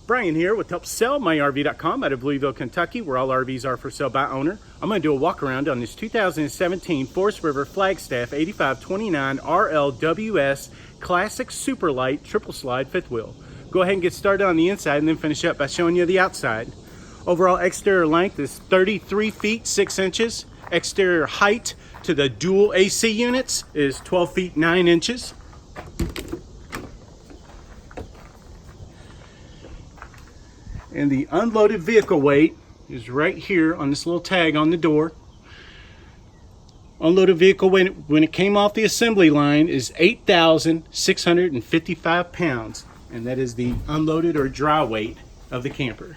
Brian here with HelpSellMyRV.com out of Louisville, Kentucky, where all RVs are for sale by owner. I'm going to do a walk around on this 2017 Forest River Flagstaff 8529RLWS Classic Super Lite Triple Slide Fifth Wheel. Go ahead and get started on the inside and then finish up by showing you the outside. Overall exterior length is 33 feet 6 inches. Exterior height to the dual AC units is 12 feet 9 inches. And the unloaded vehicle weight is right here on this little tag on the door. Unloaded vehicle weight when it came off the assembly line is 8,655 pounds. And that is the unloaded or dry weight of the camper.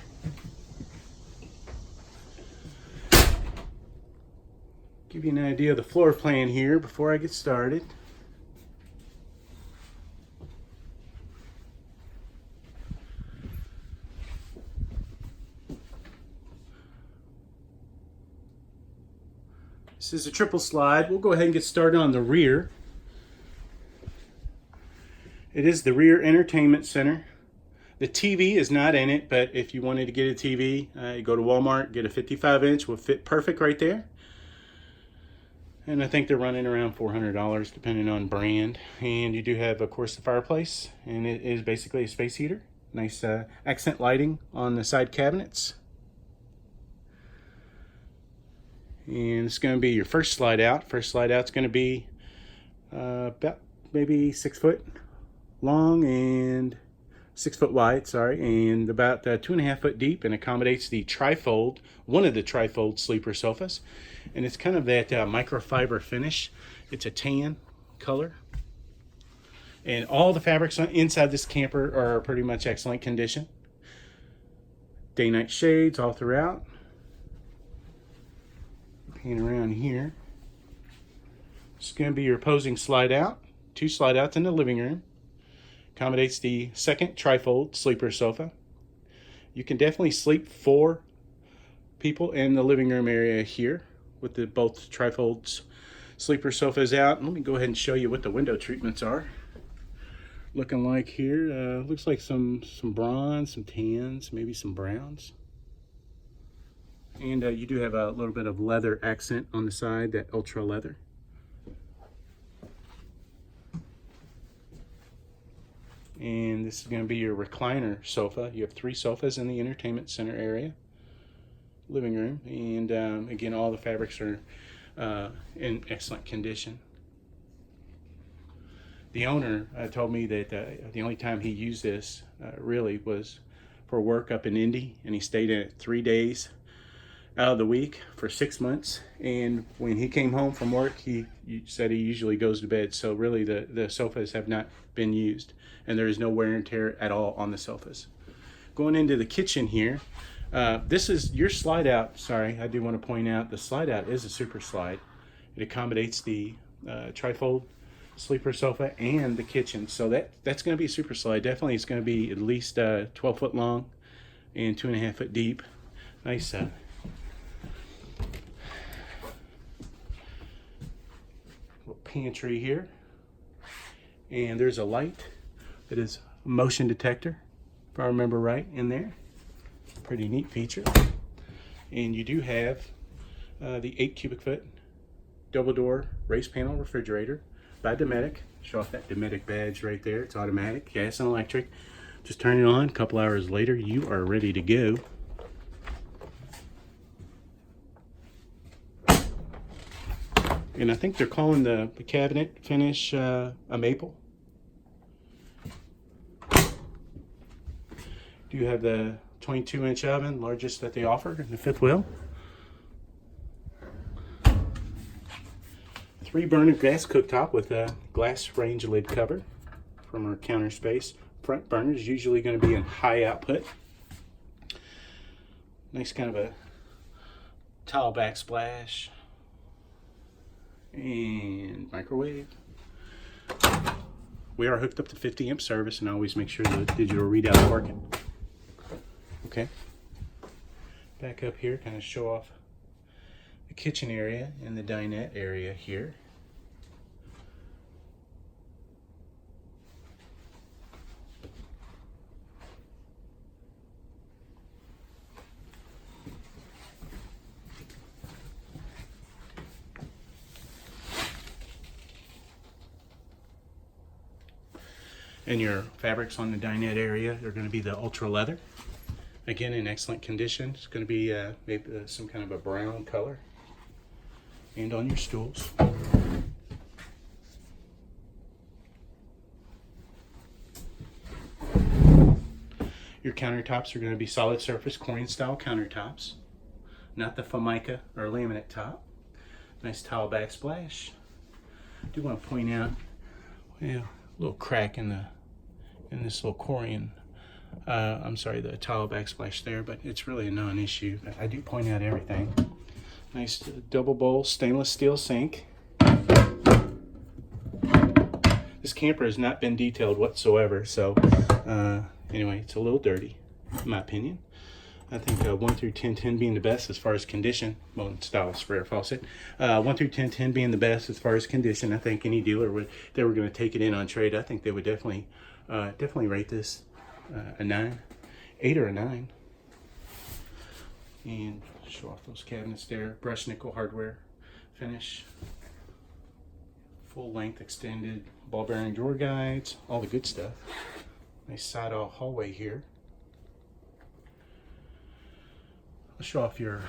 Give you an idea of the floor plan here before I get started. This is a triple slide. We'll go ahead and get started on the rear. It is the rear entertainment center. The TV is not in it, but if you wanted to get a TV, you go to Walmart, get a 55-inch, will fit perfect right there. And I think they're running around $400 depending on brand. And you do have, of course, the fireplace, and it is basically a space heater. Nice accent lighting on the side cabinets. And it's going to be your first slide out. First slide out is going to be about maybe 6 foot long and 6 foot wide, and about 2.5 foot deep, and accommodates the trifold, one of the trifold sleeper sofas. And it's kind of that microfiber finish. It's a tan color. And all the fabrics inside this camper are pretty much excellent condition. Day-night shades all throughout. Pan around here. It's going to be your opposing slide out. 2 slide outs in the living room. Accommodates the second trifold sleeper sofa. You can definitely sleep 4 people in the living room area here with the both trifolds sleeper sofas out. Let me go ahead and show you what the window treatments are looking like here. Looks like some bronze, some tans, maybe some browns. And you do have a little bit of leather accent on the side, that ultra leather. And this is going to be your recliner sofa. You have 3 sofas in the entertainment center area, living room. And again, all the fabrics are in excellent condition. The owner told me that the only time he used this really was for work up in Indy, and he stayed in it 3 days out of the week for 6 months. And when he came home from work, he said he usually goes to bed. So really the sofas have not been used, and there is no wear and tear at all on the sofas. Going into the kitchen here, this is your slide out. Sorry, I do want to point out the slide out is a super slide. It accommodates the trifold sleeper sofa and the kitchen. So that's going to be a super slide. Definitely it's going to be at least 12 foot long and 2.5 foot deep. Nice pantry here, and there's a light that is a motion detector, if I remember right, in there. Pretty neat feature. And you do have the 8 cubic foot double door raised panel refrigerator by Dinette. Show off that Dinette badge right there. It's automatic, gas and electric. Just turn it on, a couple hours later you are ready to go. And I think they're calling the cabinet finish a maple. Do you have the 22-inch oven, largest that they offer in the fifth wheel? 3-burner gas cooktop with a glass range lid cover from our counter space. Front burner is usually going to be in high output. Nice kind of a tile backsplash. And microwave. We are hooked up to 50 amp service, and I always make sure the digital readout is working. Okay. Back up here, kind of show off the kitchen area and the dinette area here. And your fabrics on the dinette area are going to be the ultra leather. Again, in excellent condition. It's going to be maybe some kind of a brown color. And on your stools. Your countertops are going to be solid surface Corian style countertops. Not the Formica or laminate top. Nice tile backsplash. I do want to point out, well, a little crack in this little Corian. I'm sorry, the tile backsplash there, but it's really a non-issue. I do point out everything. Nice double bowl stainless steel sink. This camper has not been detailed whatsoever, so anyway, it's a little dirty, in my opinion. I think 1 through 10 being the best as far as condition. Well, in style sprayer faucet. 1 through 10 being the best as far as condition. I think any dealer would, if they were going to take it in on trade, I think they would definitely rate this a 9, 8 or a 9. And show off those cabinets there. Brushed nickel hardware finish. Full length extended ball bearing drawer guides. All the good stuff. Nice side hallway here. I'll show off your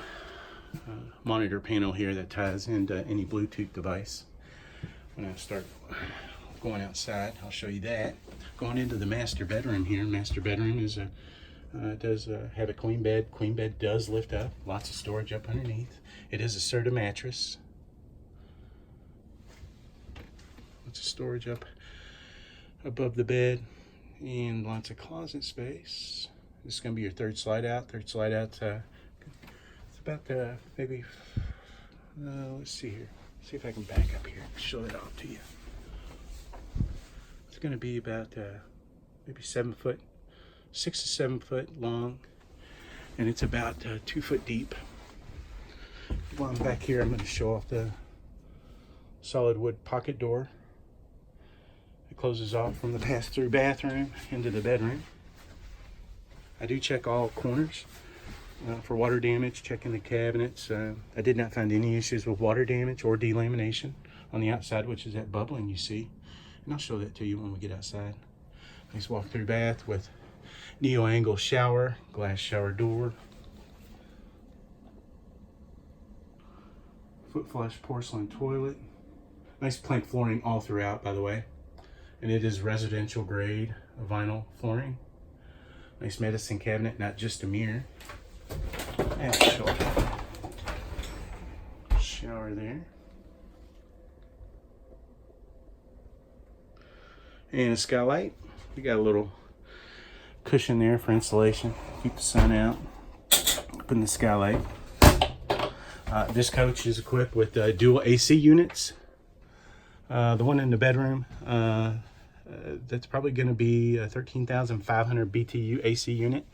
monitor panel here that ties into any Bluetooth device. When I start going outside, I'll show you that. Going into the master bedroom here. Master bedroom is does have a queen bed. Queen bed does lift up. Lots of storage up underneath. It is a Serta mattress. Lots of storage up above the bed. And lots of closet space. This is going to be your third slide out. Third slide out. It's about maybe, let's see here. See if I can back up here. Show that off to you. It's going to be about maybe 7 foot, 6 to 7 foot long. And it's about 2 foot deep. While I'm back here, I'm going to show off the solid wood pocket door. It closes off from the pass-through bathroom into the bedroom. I do check all corners for water damage, checking the cabinets. I did not find any issues with water damage or delamination on the outside, which is that bubbling you see. And I'll show that to you when we get outside. Nice walk-through bath with neo-angle shower, glass shower door. Foot flush porcelain toilet. Nice plank flooring all throughout, by the way. And it is residential grade vinyl flooring. Nice medicine cabinet, not just a mirror. And shower there. And a skylight. We got a little cushion there for insulation. Keep the sun out. Open the skylight. This coach is equipped with dual AC units. The one in the bedroom, that's probably going to be a 13,500 BTU AC unit.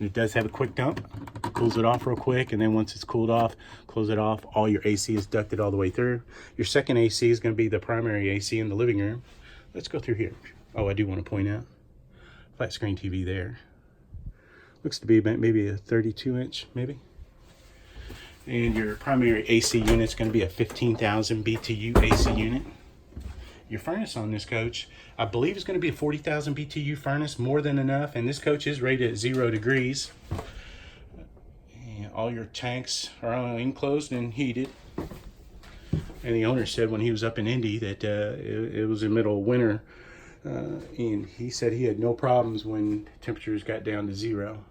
And it does have a quick dump. Cools it off real quick, and then once it's cooled off, close it off. All your AC is ducted all the way through. Your second AC is going to be the primary AC in the living room. Let's go through here. Oh, I do want to point out, flat screen TV there. Looks to be about maybe a 32-inch, maybe. And your primary AC unit is going to be a 15,000 BTU AC unit. Your furnace on this coach, I believe, is going to be a 40,000 BTU furnace, more than enough. And this coach is rated at 0 degrees. And all your tanks are enclosed and heated. And the owner said when he was up in Indy that it was the middle of winter. And he said he had no problems when temperatures got down to 0.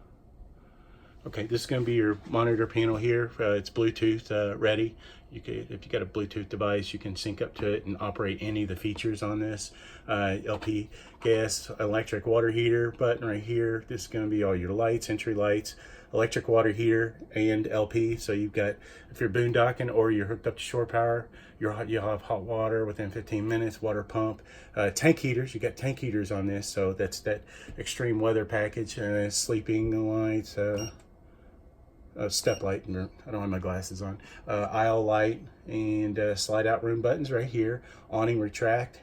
Okay, this is going to be your monitor panel here. It's Bluetooth ready. If you got a Bluetooth device, you can sync up to it and operate any of the features on this. LP, gas, electric water heater button right here. This is going to be all your lights, entry lights, electric water heater, and LP. So you've got, if you're boondocking or you're hooked up to shore power, you'll have hot water within 15 minutes, water pump. Tank heaters, you got tank heaters on this. So that's that extreme weather package. Sleeping lights, step light, I don't have my glasses on, aisle light, and slide out room buttons right here. Awning retract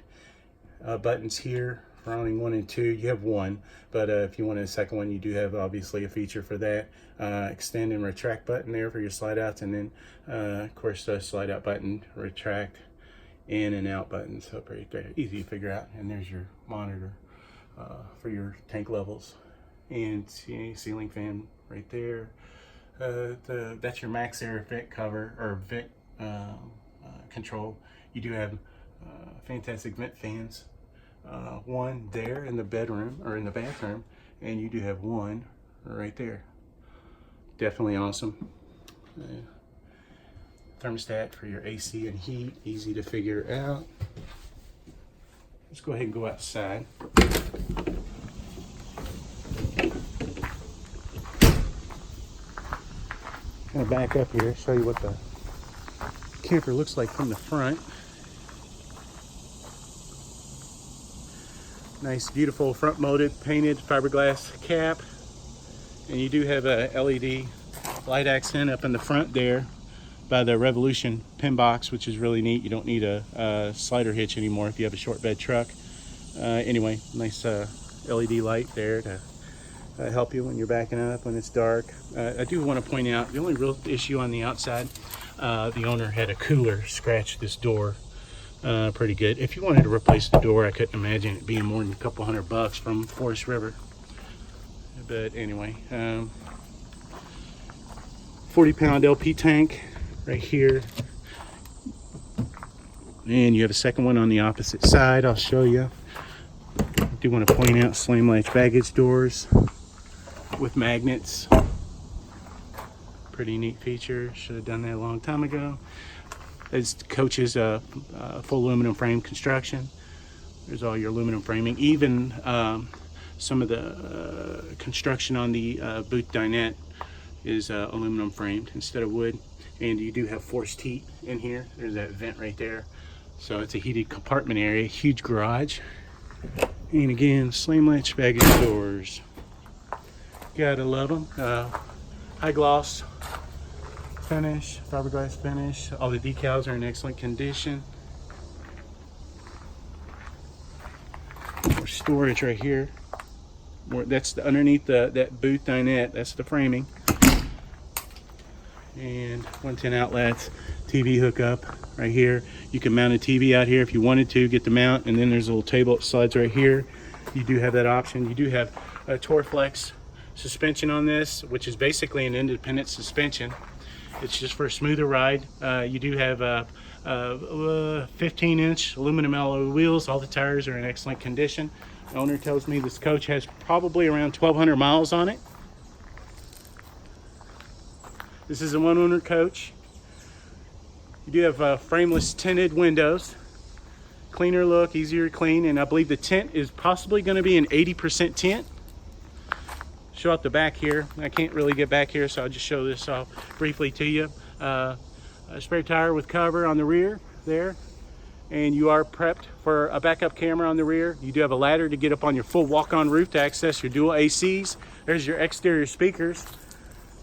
buttons here for awning 1 and 2. You have one, but if you want a second one, you do have obviously a feature for that. Extend and retract button there for your slide outs, and then of course the slide out button, retract in and out buttons. So pretty easy to figure out. And there's your monitor for your tank levels. And see, ceiling fan right there. That's your max air vent cover or vent control. You do have fantastic vent fans. One there in the bedroom or in the bathroom, and you do have one right there. Definitely awesome. Thermostat for your AC and heat, easy to figure out. Let's go ahead and go outside. Kind of back up here, show you what the camper looks like from the front. Nice, beautiful front-mounted, painted fiberglass cap, and you do have a LED light accent up in the front there by the Revolution pin box, which is really neat. You don't need a slider hitch anymore if you have a short bed truck. Anyway, nice LED light there to help you when you're backing up when it's dark. I do want to point out the only real issue on the outside, the owner had a cooler scratch this door pretty good. If you wanted to replace the door, I couldn't imagine it being more than a couple $100 from Forest River. But anyway, 40-pound LP tank right here, and you have a second one on the opposite side. I'll show you. I do want to point out slam latch baggage doors with magnets. Pretty neat feature. Should have done that a long time ago. This coach's full aluminum frame construction. There's all your aluminum framing. Even some of the construction on the boot dinette is aluminum framed instead of wood. And you do have forced heat in here. There's that vent right there. So it's a heated compartment area, huge garage. And again, slam latch baggage doors. Gotta love them. High gloss finish, fiberglass finish. All the decals are in excellent condition. More storage right here. That's underneath that boot dinette. That's the framing. And 110 outlets, TV hookup right here. You can mount a TV out here if you wanted to, get the mount, and then there's a little table that slides right here. You do have that option. You do have a Torflex suspension on this, which is basically an independent suspension. It's just for a smoother ride. You do have 15-inch aluminum alloy wheels. All the tires are in excellent condition. The owner tells me this coach has probably around 1,200 miles on it. This is a one-owner coach. You do have frameless tinted windows. Cleaner look, easier to clean, and I believe the tint is possibly going to be an 80% tint. Show out the back here. I can't really get back here, so I'll just show this off briefly to you. A spare tire with cover on the rear there, and you are prepped for a backup camera on the rear. You do have a ladder to get up on your full walk-on roof to access your dual ACs. There's your exterior speakers.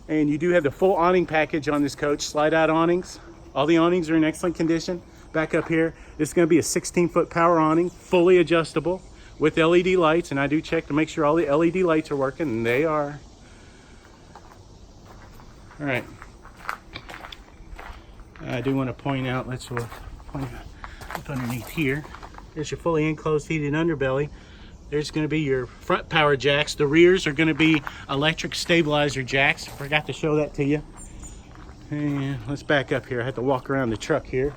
And you do have the full awning package on this coach, slide-out awnings. All the awnings are in excellent condition. Back up here, it's going to be a 16-foot power awning, fully adjustable with LED lights. And I do check to make sure all the LED lights are working, and they are. All right. I do want to point out, let's point up underneath here. There's your fully enclosed heated underbelly. There's going to be your front power jacks. The rears are going to be electric stabilizer jacks. Forgot to show that to you. And let's back up here. I have to walk around the truck here.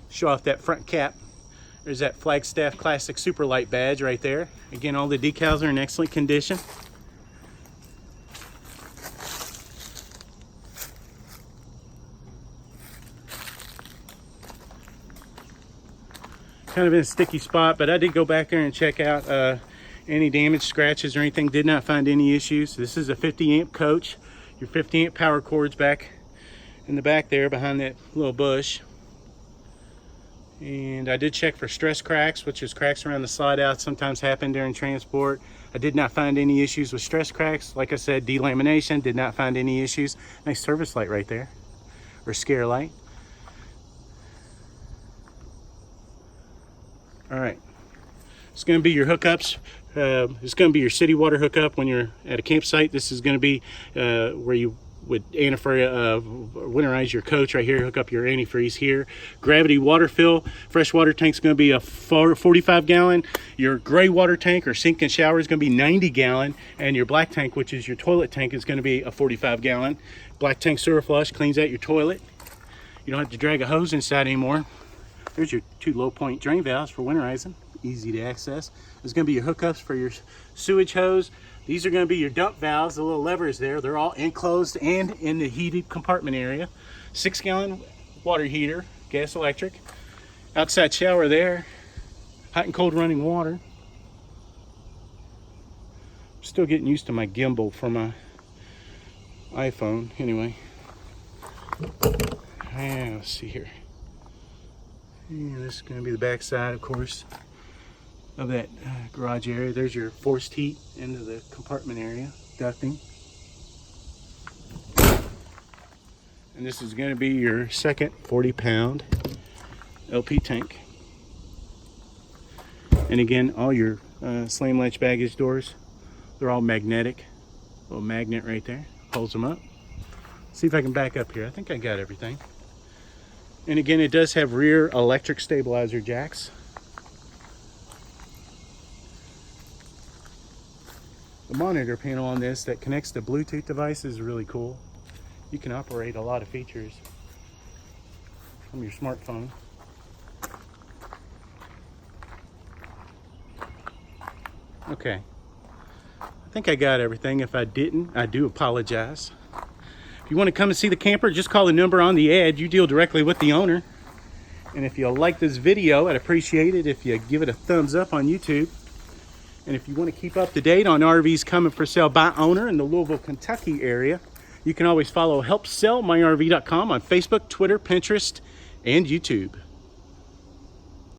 Show off that front cap. There's that Flagstaff Classic Super Lite badge right there. Again, all the decals are in excellent condition. Kind of in a sticky spot, but I did go back there and check out any damage, scratches, or anything. Did not find any issues. This is a 50 amp coach. Your 50 amp power cord's back in the back there behind that little bush. And I did check for stress cracks, which is cracks around the slide out, sometimes happen during transport. I did not find any issues with stress cracks. Like I said, delamination, did not find any issues. Nice service light right there, or scare light. All right, it's going to be your hookups. It's going to be your city water hookup when you're at a campsite. This is going to be where you would winterize your coach right here. Hook up your antifreeze here. Gravity water fill. Fresh water tank's going to be a 45 gallon. Your gray water tank or sink and shower is going to be 90 gallon. And your black tank, which is your toilet tank, is going to be a 45 gallon. Black tank sewer flush cleans out your toilet. You don't have to drag a hose inside anymore. There's your 2 low point drain valves for winterizing. Easy to access. There's going to be your hookups for your sewage hose. These are going to be your dump valves, the little levers there. They're all enclosed and in the heated compartment area. 6 gallon water heater, gas electric. Outside shower there. Hot and cold running water. I'm still getting used to my gimbal for my iPhone. Anyway. Yeah, let's see here. Yeah, this is going to be the back side, of course, of that garage area. There's your forced heat into the compartment area, ducting. And this is going to be your second 40-pound LP tank. And again, all your slam latch baggage doors, they're all magnetic. A little magnet right there holds them up. See if I can back up here. I think I got everything. And again, it does have rear electric stabilizer jacks. The monitor panel on this that connects to Bluetooth devices is really cool. You can operate a lot of features from your smartphone. Okay, I think I got everything. If I didn't, I do apologize. If you want to come and see the camper, just call the number on the ad. You deal directly with the owner. And if you like this video, I'd appreciate it if you give it a thumbs up on YouTube. And if you want to keep up to date on RVs coming for sale by owner in the Louisville, Kentucky area, you can always follow HelpSellMyRV.com on Facebook, Twitter, Pinterest, and YouTube.